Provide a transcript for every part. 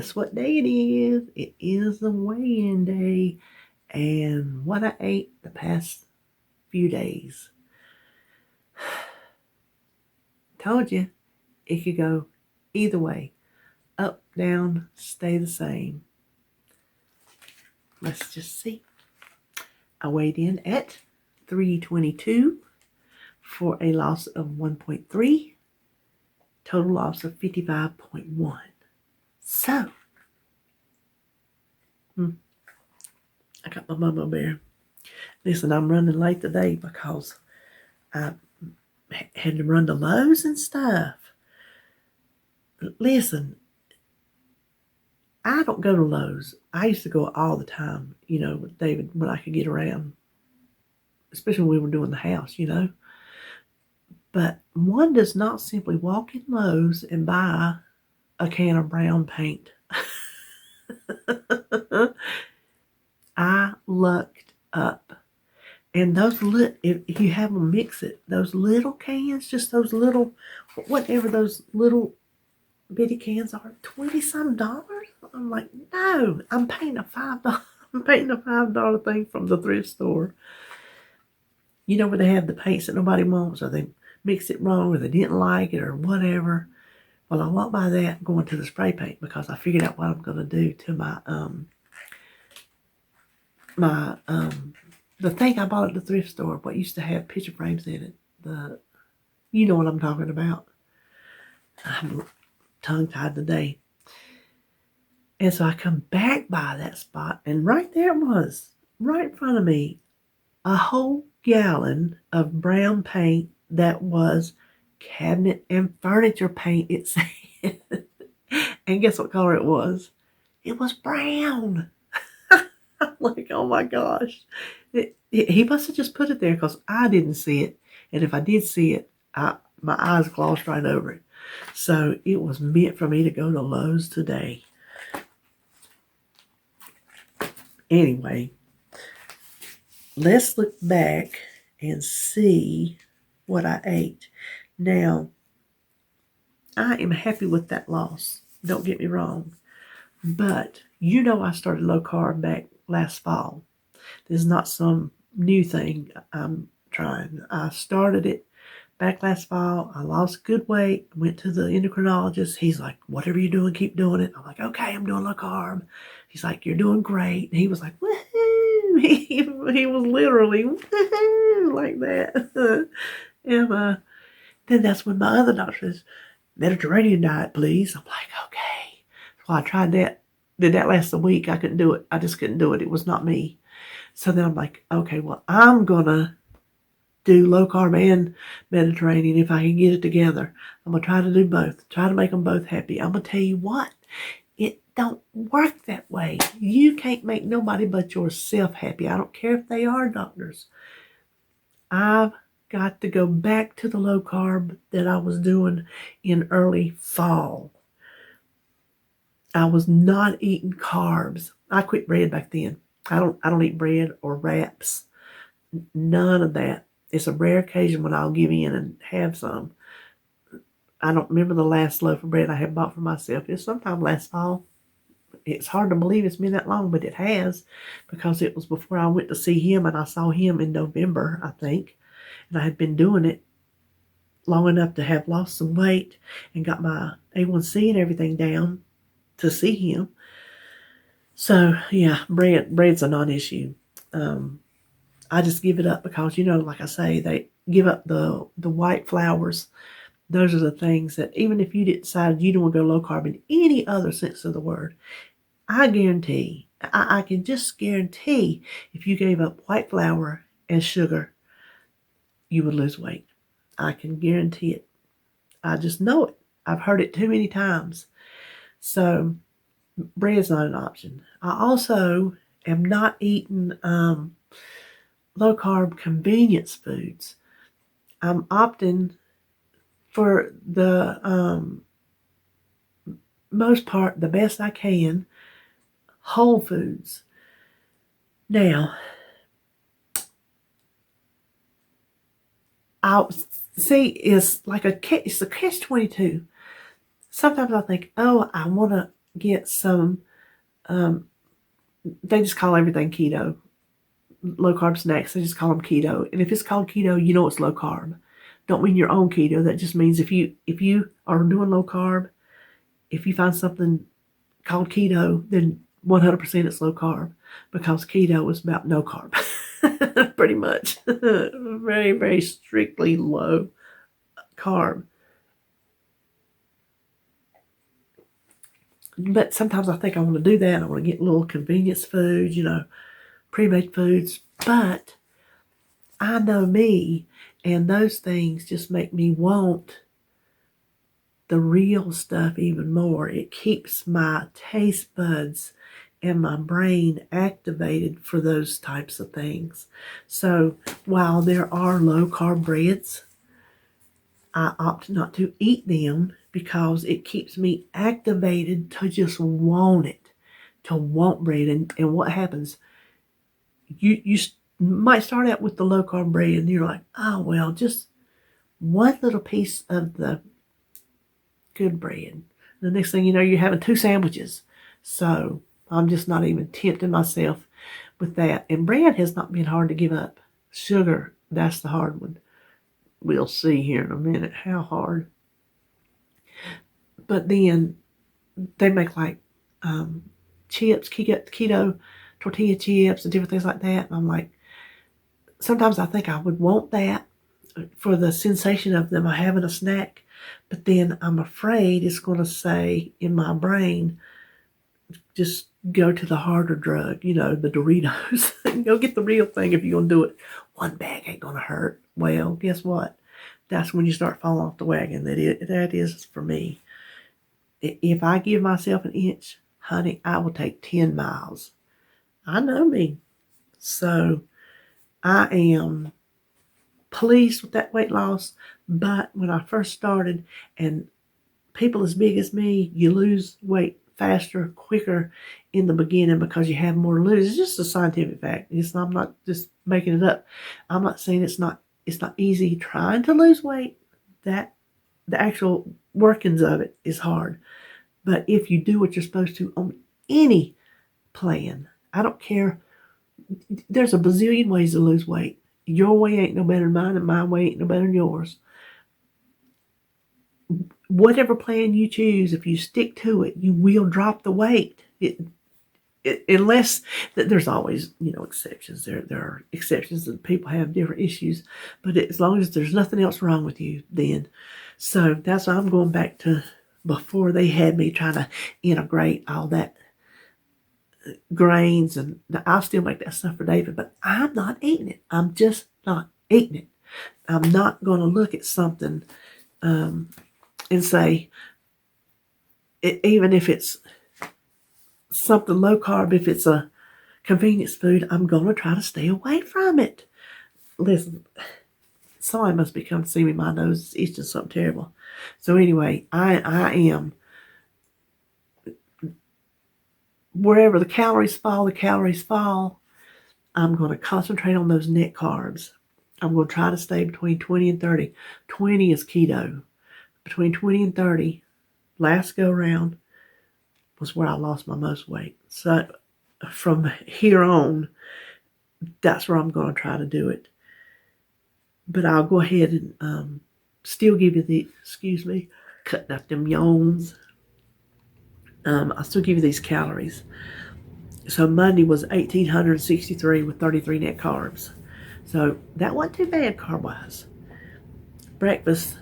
guess what day it is? It is the weigh-in day. And what I ate the past few days. Told you, it could go either way. Up, down, stay the same. Let's just see. I weighed in at 322 for a loss of 1.3. Total loss of 55.1. So, I got my mama bear. Listen, I'm running late today because I had to run to Lowe's and stuff. Listen, I don't go to Lowe's. I used to go all the time, with David when I could get around, especially when we were doing the house, But one does not simply walk in Lowe's and buy a can of brown paint. I lucked up. And those if you have them mix it, those little cans, just those little, whatever those little bitty cans are, $20-some. I'm like, no, I'm paying a $5. I'm paying a $5 thing from the thrift store. Where they have the paints that nobody wants, or they mix it wrong, or they didn't like it, or whatever. Well, I walked by that going to the spray paint because I figured out what I'm going to do to the thing I bought at the thrift store, what used to have picture frames in it. You know what I'm talking about. I'm tongue-tied today. And so I come back by that spot, and right there it was, right in front of me, a whole gallon of brown paint that was cabinet and furniture paint, it said. And guess what color it was? It was brown. I'm like, oh my gosh. He must have just put it there because I didn't see it. And if I did see it, my eyes glossed right over it. So it was meant for me to go to Lowe's today. Anyway, let's look back and see what I ate. Now, I am happy with that loss. Don't get me wrong. But I started low carb back last fall. This is not some new thing I'm trying. I started it back last fall. I lost good weight. Went to the endocrinologist. He's like, whatever you're doing, keep doing it. I'm like, okay, I'm doing low carb. He's like, you're doing great. And he was like, woohoo. He was literally woohoo like that. And then that's when my other doctor says, Mediterranean diet, please. I'm like, okay. So I tried that. Did that last a week? I couldn't do it. I just couldn't do it. It was not me. So then I'm like, okay, well, I'm going to do low carb and Mediterranean if I can get it together. I'm going to try to do both. Try to make them both happy. I'm going to tell you what. It don't work that way. You can't make nobody but yourself happy. I don't care if they are doctors. I've got to go back to the low carb that I was doing in early fall. I was not eating carbs. I quit bread back then. I don't eat bread or wraps. None of that. It's a rare occasion when I'll give in and have some. I don't remember the last loaf of bread I had bought for myself. It's sometime last fall. It's hard to believe it's been that long, but it has, because it was before I went to see him, and I saw him in November, I think. And I had been doing it long enough to have lost some weight and got my A1C and everything down to see him. So, yeah, bread's a non-issue. I just give it up because, like I say, they give up the white flours. Those are the things that, even if you decide you don't want to go low carb in any other sense of the word, I guarantee, I can just guarantee, if you gave up white flour and sugar, you would lose weight. I can guarantee it. I just know it. I've heard it too many times. So bread's not an option. I also am not eating low carb convenience foods. I'm opting for the most part, the best I can, whole foods. Now, I'll see, it's a catch-22. Sometimes I think, oh, I want to get some, they just call everything keto. Low carb snacks, they just call them keto. And if it's called keto, you know it's low carb. Don't mean your own keto. That just means if you are doing low carb, if you find something called keto, then 100% it's low carb, because keto is about no carb. Pretty much. Very, very strictly low carb. But sometimes I think I want to do that. I want to get little convenience foods, pre-made foods. But I know me, and those things just make me want the real stuff even more. It keeps my taste buds and my brain activated for those types of things. So while there are low carb breads, I opt not to eat them because it keeps me activated to just want it, to want bread. And what happens? You might start out with the low carb bread and you're like, oh, well, just one little piece of the good bread. The next thing you know, you're having 2 sandwiches. So I'm just not even tempting myself with that. And bread has not been hard to give up. Sugar, that's the hard one. We'll see here in a minute how hard. But then they make like chips, keto tortilla chips and different things like that. And I'm like, sometimes I think I would want that for the sensation of them having a snack. But then I'm afraid it's going to say in my brain, just go to the harder drug, the Doritos. Go get the real thing if you're going to do it. One bag ain't going to hurt. Well, guess what? That's when you start falling off the wagon. That is for me. If I give myself an inch, honey, I will take 10 miles. I know me. So I am pleased with that weight loss. But when I first started, and people as big as me, you lose weight faster, quicker in the beginning because you have more to lose. It's just a scientific fact. I'm not just making it up. I'm not saying it's not easy trying to lose weight. That the actual workings of it is hard. But if you do what you're supposed to on any plan, I don't care. There's a bazillion ways to lose weight. Your way ain't no better than mine, and my way ain't no better than yours. Whatever plan you choose, if you stick to it, you will drop the weight. Unless there's always, exceptions. There are exceptions that people have different issues, but as long as there's nothing else wrong with you, then. So that's why I'm going back to before they had me trying to integrate all that grains, and I'll still make that stuff for David, but I'm not eating it. I'm just not eating it. I'm not going to look at something and say, even if it's something low carb, if it's a convenience food, I'm going to try to stay away from it. Listen, somebody must be coming to see me. My nose is itching something terrible. So anyway, I am, wherever the calories fall, I'm going to concentrate on those net carbs. I'm going to try to stay between 20 and 30. 20 is keto. Between 20 and 30, last go round, was where I lost my most weight. So from here on, that's where I'm going to try to do it. But I'll go ahead and still give you cutting out them yawns. I'll still give you these calories. So Monday was 1,863 with 33 net carbs. So that wasn't too bad carb-wise. Breakfast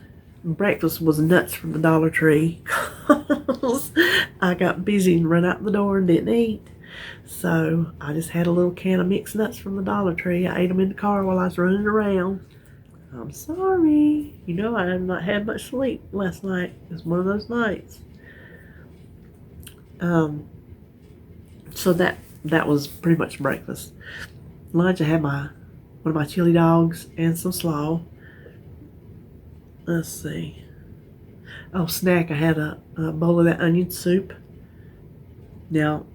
was nuts from the Dollar Tree. I got busy and ran out the door and didn't eat. So I just had a little can of mixed nuts from the Dollar Tree. I ate them in the car while I was running around. I'm sorry. I have not had much sleep last night. It's one of those nights. So that was pretty much breakfast. Lunch, I had one of my chili dogs and some slaw. Let's see. Oh, snack, I had a bowl of that onion soup. Now,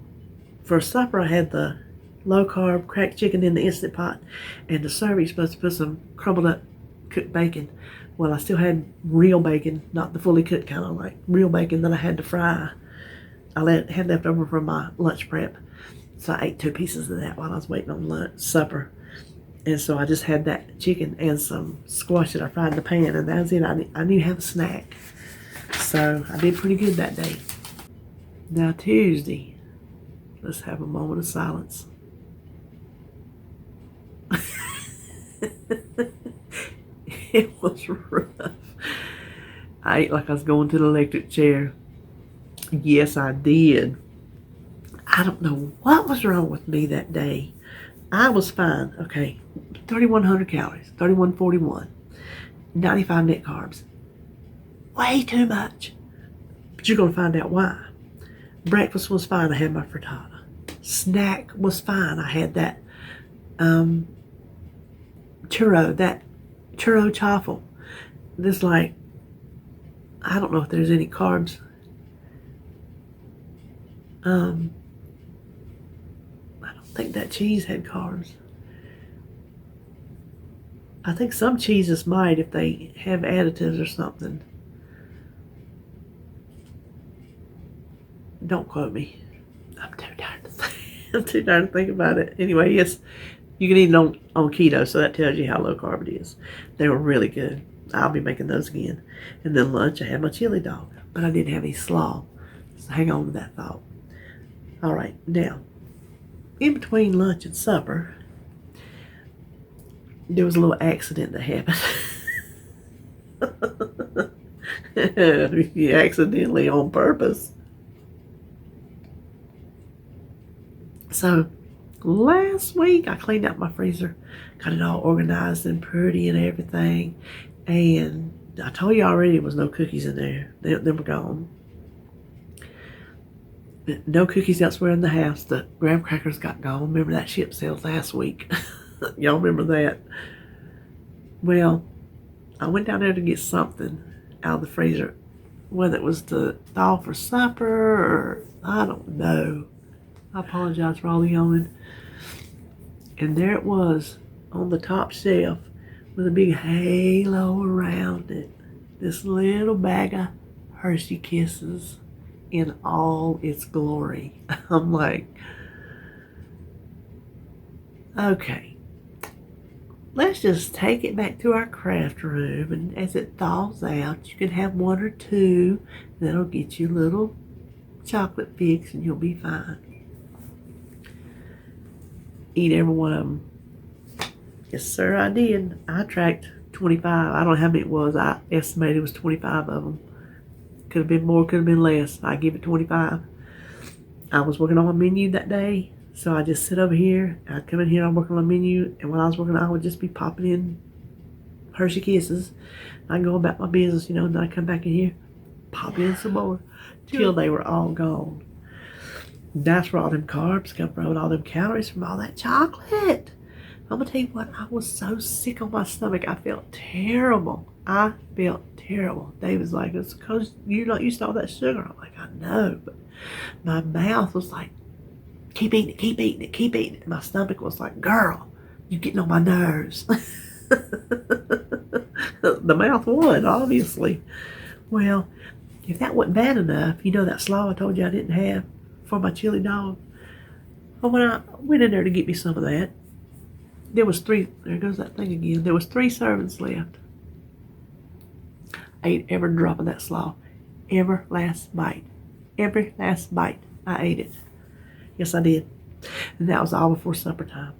for supper, I had the low-carb cracked chicken in the Instant Pot, and the server, you're supposed to put some crumbled up cooked bacon. Well, I still had real bacon, not the fully cooked kind of, like real bacon that I had to fry. had left over from my lunch prep. So I ate 2 pieces of that while I was waiting on supper. And so I just had that chicken and some squash that I fried in the pan, and that was it. I knew to have a snack. So I did pretty good that day. Now Tuesday, let's have a moment of silence. It was rough. I ate like I was going to the electric chair. Yes, I did. I don't know what was wrong with me that day. I was fine. Okay, 3,100 calories, 3,141, 95 net carbs. Way too much. But you're going to find out why. Breakfast was fine. I had my frittata. Snack was fine. I had that churro chaffle. This like, I don't know if there's any carbs. I don't think that cheese had carbs. I think some cheeses might if they have additives or something. Don't quote me. I'm too tired to think about it. Anyway, yes, you can eat it on keto, so that tells you how low carb it is. They were really good. I'll be making those again. And then lunch, I had my chili dog, but I didn't have any slaw. So hang on to that thought. All right, now, in between lunch and supper, there was a little accident that happened. Accidentally on purpose. So last week I cleaned out my freezer, got it all organized and pretty and everything, and I told you already there was no cookies in there. They were gone. No cookies elsewhere in the house. The graham crackers got gone. Remember that ship sales last week? Y'all remember that? Well, I went down there to get something out of the freezer, whether it was to thaw for supper or I don't know. I apologize for all the yawning. And there it was on the top shelf with a big halo around it. This little bag of Hershey Kisses in all its glory. I'm like, okay, let's just take it back to our craft room, and as it thaws out, you can have 1 or 2. That'll get you a little chocolate fix and you'll be fine. Eat every one of them. Yes, sir, I did. I tracked 25. I don't know how many it was. I estimated it was 25 of them. Could have been more, could have been less. I give it 25. I was working on my menu that day, so I just sit over here. I'd come in here, I'm working on my menu, and when I was working, I would just be popping in Hershey Kisses. I'd go about my business, and then I'd come back in here, pop in some more, till they were all gone. That's where all them carbs come from, and all them calories from all that chocolate. I'm gonna tell you what, I was so sick on my stomach. I felt terrible. Dave was like, it's because you're not used to all that sugar. I'm like, I know, but my mouth was like, keep eating it. My stomach was like, girl, you're getting on my nerves. The mouth won, obviously. Well, if that wasn't bad enough, that slaw I told you I didn't have for my chili dog. Well, when I went in there to get me some of that, there was 3, there goes that thing again. There was 3 servings left. I ate every drop of that slaw. Every last bite. I ate it. Yes, I did. And that was all before supper time.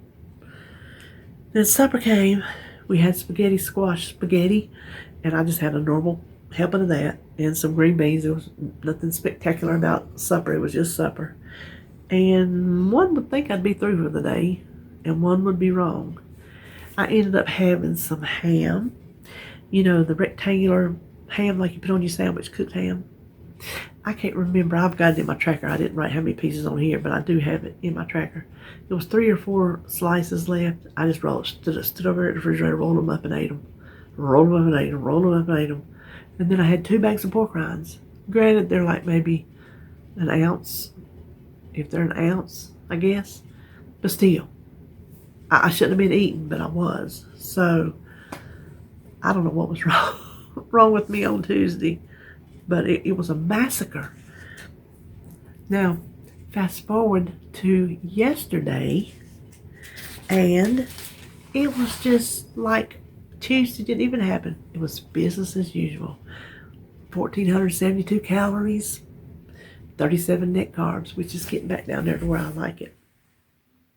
Then supper came. We had squash spaghetti, and I just had a normal helping of that and some green beans. There was nothing spectacular about supper. It was just supper. And one would think I'd be through for the day, and one would be wrong. I ended up having some ham. The rectangular ham like you put on your sandwich, cooked ham. I can't remember. I've got it in my tracker. I didn't write how many pieces on here, but I do have it in my tracker. There was 3 or 4 slices left. I just stood over at the refrigerator, rolled them up and ate them. Rolled them up and ate them. And then I had 2 bags of pork rinds. Granted, they're like maybe an ounce, if they're an ounce, I guess. But still, I shouldn't have been eating, but I was. So, I don't know what was wrong with me on Tuesday, but it was a massacre. Now, fast forward to yesterday, and it was just like Tuesday didn't even happen. It was business as usual. 1,472 calories, 37 net carbs, which is getting back down there to where I like it.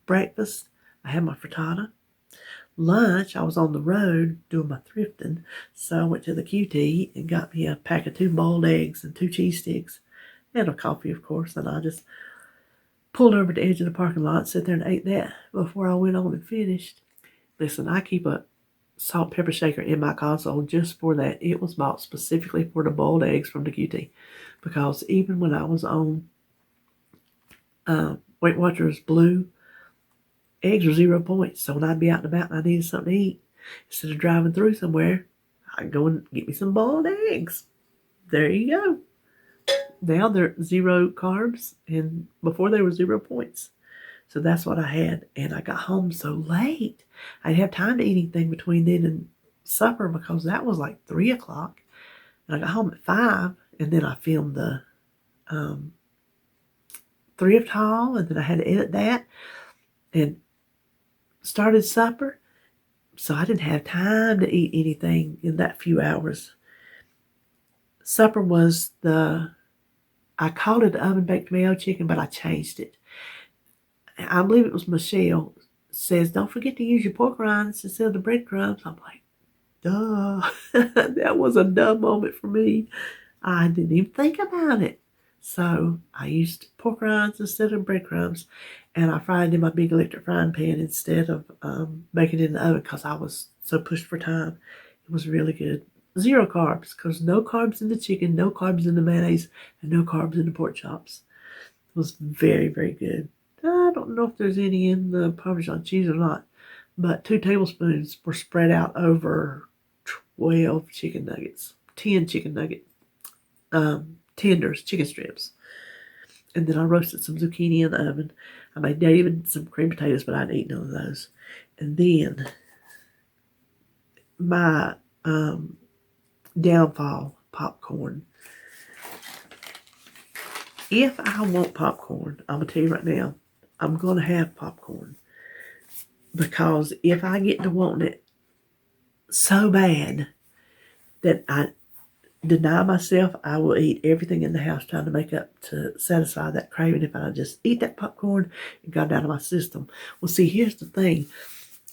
Breakfast, I had my frittata. Lunch, I was on the road doing my thrifting, so I went to the QT and got me a pack of 2 boiled eggs and 2 cheese sticks and a coffee, of course, and I just pulled over to the edge of the parking lot, sat there and ate that before I went on and finished. Listen, I keep a salt pepper shaker in my console just for that. It was bought specifically for the boiled eggs from the QT, because even when I was on Weight Watchers Blue, eggs were 0 points. So when I'd be out and about and I needed something to eat, instead of driving through somewhere, I'd go and get me some boiled eggs. There you go. Now they're 0 carbs, and before they were 0 points. So that's what I had, and I got home so late. I didn't have time to eat anything between then and supper because that was like 3 o'clock. And I got home at 5, and then I filmed the thrift haul, and then I had to edit that and started supper. So I didn't have time to eat anything in that few hours. Supper was I called it the oven baked mayo chicken, but I changed it. I believe it was Michelle says, don't forget to use your pork rinds instead of the breadcrumbs. I'm like, duh. That was a dumb moment for me. I didn't even think about it. So I used pork rinds instead of breadcrumbs, and I fried in my big electric frying pan instead of baking it in the oven because I was so pushed for time. It was really good. 0 carbs, because no carbs in the chicken, no carbs in the mayonnaise, and no carbs in the pork chops. It was very, very good. I don't know if there's any in the Parmesan cheese or not, but 2 tablespoons were spread out over 12 chicken nuggets, 10 chicken nugget tenders, chicken strips. And then I roasted some zucchini in the oven. I made David some cream potatoes, but I didn't eat none of those. And then my downfall, popcorn. If I want popcorn, I'm going to tell you right now, I'm going to have popcorn. Because if I get to wanting it so bad that I deny myself, I will eat everything in the house trying to make up to satisfy that craving if I just eat that popcorn and got it out of my system. Well, see, here's the thing.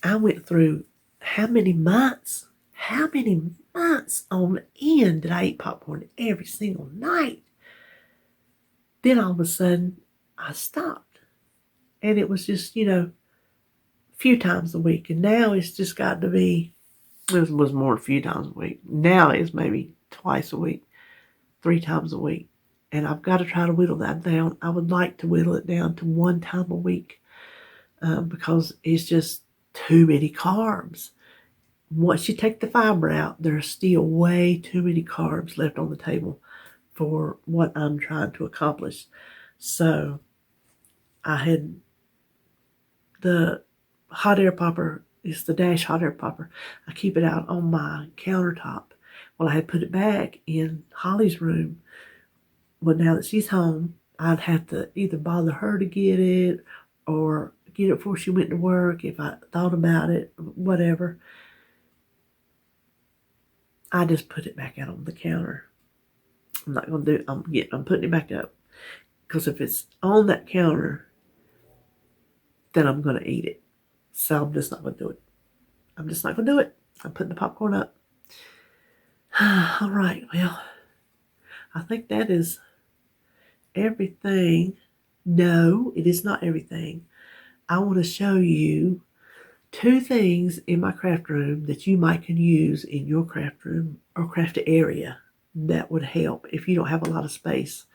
I went through how many months on end did I eat popcorn every single night? Then all of a sudden, I stopped. And it was just, a few times a week. And now it's just got to be, it was more a few times a week. Now it's maybe twice a week, 3 times a week. And I've got to try to whittle that down. I would like to whittle it down to 1 time a week because it's just too many carbs. Once you take the fiber out, there's still way too many carbs left on the table for what I'm trying to accomplish. So I had the hot air popper. It's the Dash hot air popper. I keep it out on my countertop. Well, I had put it back in Holly's room. Well, now that she's home, I'd have to either bother her to get it or get it before she went to work if I thought about it, whatever. I just put it back out on the counter. I'm not going to do it. I'm putting it back up. Because if it's on that counter, then I'm going to eat it. So I'm just not going to do it. I'm just not going to do it. I'm putting the popcorn up. All right, well, I think that is everything. No, it is not everything. I want to show you 2 things in my craft room that you might can use in your craft room or craft area that would help if you don't have a lot of space.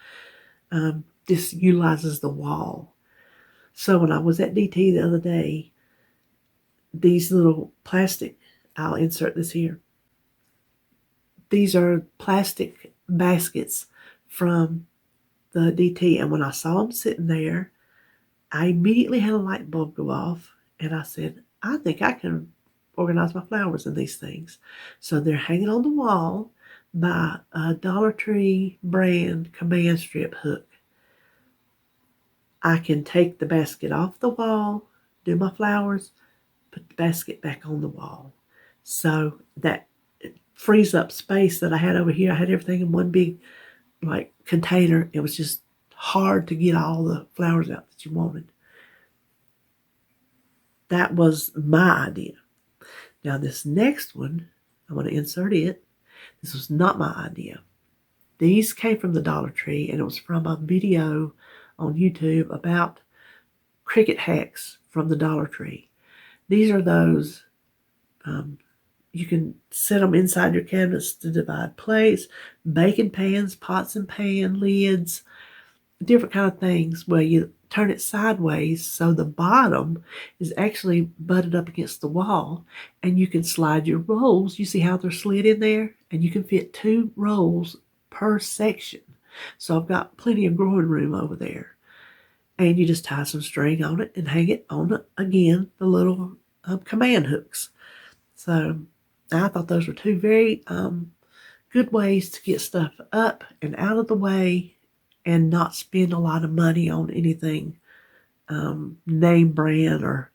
This utilizes the wall. So when I was at DT the other day, these little plastic, I'll insert this here. These are plastic baskets from the DT. And when I saw them sitting there, I immediately had a light bulb go off. And I said, I think I can organize my flowers in these things. So they're hanging on the wall by a Dollar Tree brand command strip hook. I can take the basket off the wall, do my flowers, put the basket back on the wall. So that frees up space that I had over here. I had everything in one big container. It was just hard to get all the flowers out that you wanted. That was my idea. Now this next one, I'm going to insert it. This was not my idea. These came from the Dollar Tree, and it was from a video on YouTube about cricket hacks from the Dollar Tree. These are those, you can set them inside your cabinets to divide plates, baking pans, pots and pan lids, different kind of things where you turn it sideways so the bottom is actually butted up against the wall, and you can slide your rolls. You see how they're slid in there? And you can fit 2 rolls per section. So I've got plenty of growing room over there. And you just tie some string on it and hang it on, again, the little command hooks. So I thought those were 2 very good ways to get stuff up and out of the way and not spend a lot of money on anything name brand or,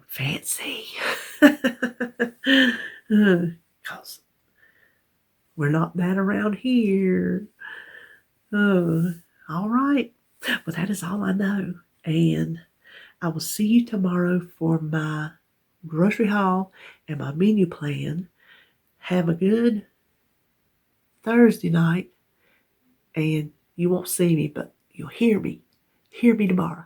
fancy. Because we're not that around here. All right. Well, that is all I know. And I will see you tomorrow for my grocery haul and my menu plan. Have a good Thursday night. And you won't see me, but you'll hear me. Hear me tomorrow.